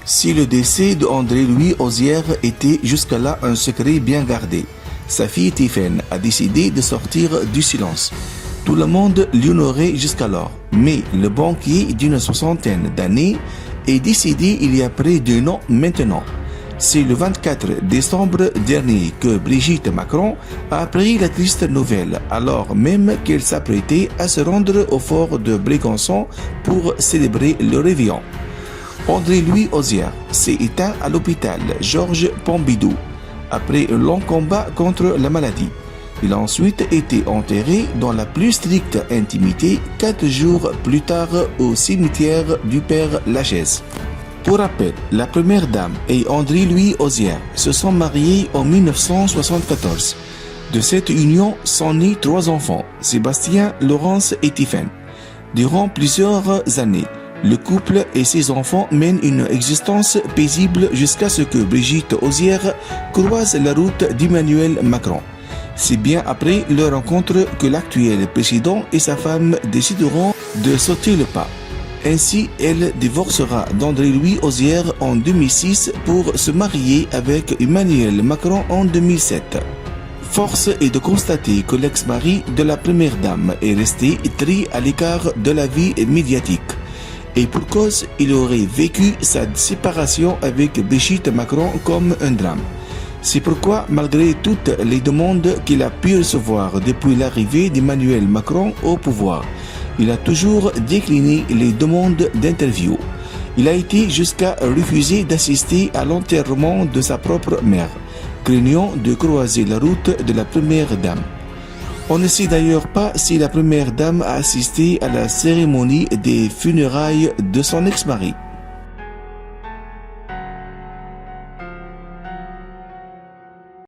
Si le décès d'André-Louis Osière était jusqu'à-là un secret bien gardé, sa fille Tiphaine a décidé de sortir du silence. Tout le monde l'ignorait jusqu'alors, mais le banquier d'une soixantaine d'années est décédé il y a près d'un an maintenant. C'est le 24 décembre dernier que Brigitte Macron a appris la triste nouvelle, alors même qu'elle s'apprêtait à se rendre au fort de Brégançon pour célébrer le réveillon. André-Louis Osière s'est éteint à l'hôpital Georges Pompidou après un long combat contre la maladie. Il a ensuite été enterré dans la plus stricte intimité 4 jours plus tard au cimetière du Père Lachaise. Pour rappel, la première dame et André-Louis Osière se sont mariés en 1974. De cette union sont nés 3 enfants, Sébastien, Laurence et Tiphaine. Durant plusieurs années, le couple et ses enfants mènent une existence paisible jusqu'à ce que Brigitte Osière croise la route d'Emmanuel Macron. C'est bien après leur rencontre que l'actuel président et sa femme décideront de sauter le pas. Ainsi, elle divorcera d'André-Louis Osière en 2006 pour se marier avec Emmanuel Macron en 2007. Force est de constater que l'ex-mari de la première dame est resté très à l'écart de la vie médiatique. Et pour cause, il aurait vécu sa séparation avec Brigitte Macron comme un drame. C'est pourquoi, malgré toutes les demandes qu'il a pu recevoir depuis l'arrivée d'Emmanuel Macron au pouvoir, il a toujours décliné les demandes d'interview. Il a été jusqu'à refuser d'assister à l'enterrement de sa propre mère, craignant de croiser la route de la première dame. On ne sait d'ailleurs pas si la première dame a assisté à la cérémonie des funérailles de son ex-mari.